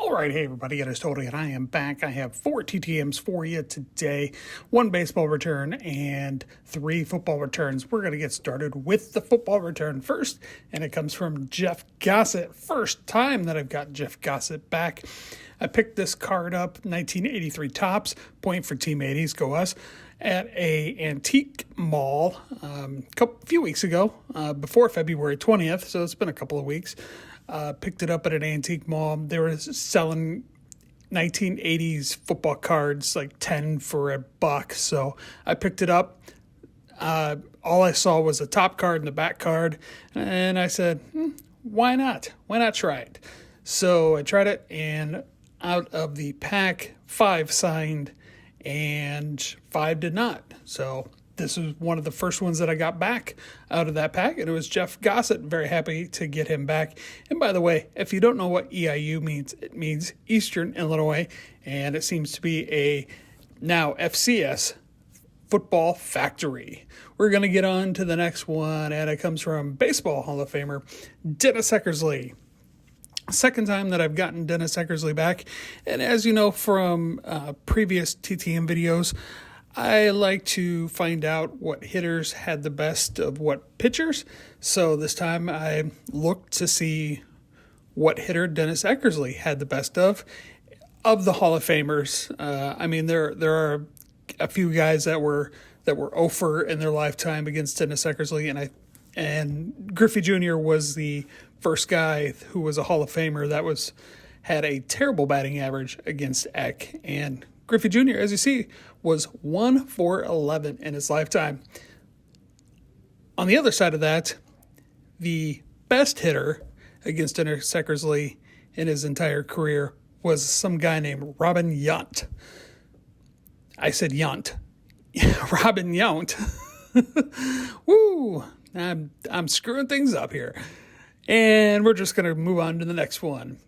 All right, hey everybody, it is Totally, and I am back. I have 4 TTMs for you today, 1 baseball return and 3 football returns. We're going to get started with the football return first, and it comes from Jeff Gosset. First time that I've got Jeff Gosset back. I picked this card up, 1983 Topps, point for Team 80s, go us, at a antique mall a few weeks ago, before February 20th, so it's been a couple of weeks. Picked it up at an antique mall. They were selling 1980s football cards, like 10 for $1. So I picked it up. All I saw was a top card and the back card. And I said, why not? Why not try it? So I tried it, and out of the pack, 5 signed and 5 did not. So this is one of the first ones that I got back out of that pack, and it was Jeff Gossett. Very happy to get him back. And by the way, if you don't know what EIU means, it means Eastern Illinois, and it seems to be a now FCS football factory. We're going to get on to the next one, and it comes from Baseball Hall of Famer Dennis Eckersley. Second time that I've gotten Dennis Eckersley back, and as you know from previous TTM videos, I like to find out what hitters had the best of what pitchers. So this time I looked to see what hitter Dennis Eckersley had the best of the Hall of Famers. I mean, there are a few guys that were HOFer in their lifetime against Dennis Eckersley, and Griffey Jr. was the first guy who was a Hall of Famer that had a terrible batting average against Eck. And Griffey Jr., as you see, was 1 for 11 in his lifetime. On the other side of that, the best hitter against Dennis Eckersley in his entire career was some guy named Robin Yount. I said Yount. Robin Yount. Woo! I'm screwing things up here. And we're just going to move on to the next one.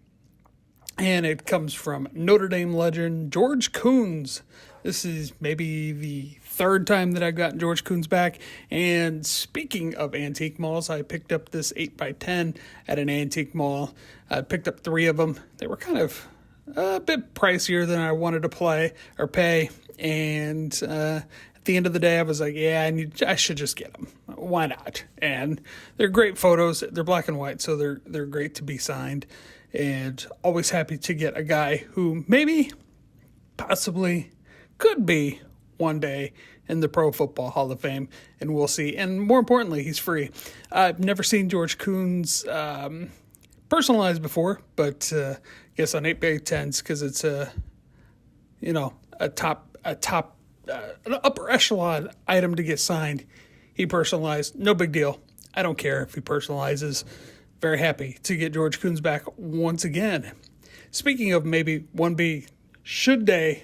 And it comes from Notre Dame legend George Coons. This is maybe the third time that I've gotten George Coons back. And speaking of antique malls, I picked up this 8x10 at an antique mall. I picked up 3 of them. They were kind of a bit pricier than I wanted to pay. And at the end of the day, I was like, I should just get them. Why not? And they're great photos. They're black and white, so they're great to be signed. And always happy to get a guy who maybe, possibly, could be one day in the Pro Football Hall of Fame, and we'll see. And more importantly, he's free. I've never seen George Coons personalized before, but I guess on 8x10s, because it's an upper echelon item to get signed. He personalized, no big deal. I don't care if he personalizes. Very happy to get George Coons back once again. Speaking of maybe 1B, should be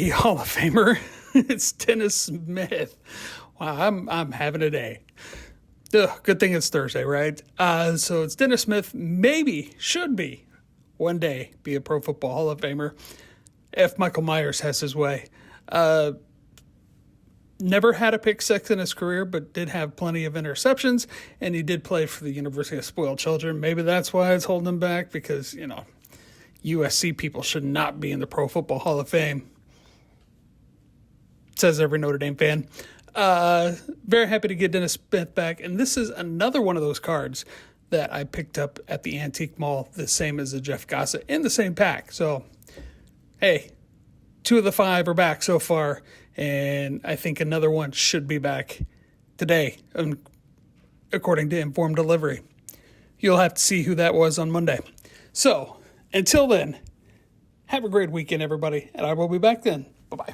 Hall of Famer. It's Dennis Smith. Wow, I'm having a day. Good thing it's Thursday, right? So it's Dennis Smith. Should be one day be a Pro Football Hall of Famer if Michael Myers has his way. Never had a pick 6 in his career, but did have plenty of interceptions, and he did play for the University of Spoiled Children. Maybe that's why it's holding him back, because, USC people should not be in the Pro Football Hall of Fame. Says every Notre Dame fan. Very happy to get Dennis Smith back, and this is another one of those cards that I picked up at the antique mall, the same as the Jeff Gossett, in the same pack. So, hey, 2 of the 5 are back so far, and I think another one should be back today, according to Informed Delivery. You'll have to see who that was on Monday. So, until then, have a great weekend, everybody, and I will be back then. Bye-bye.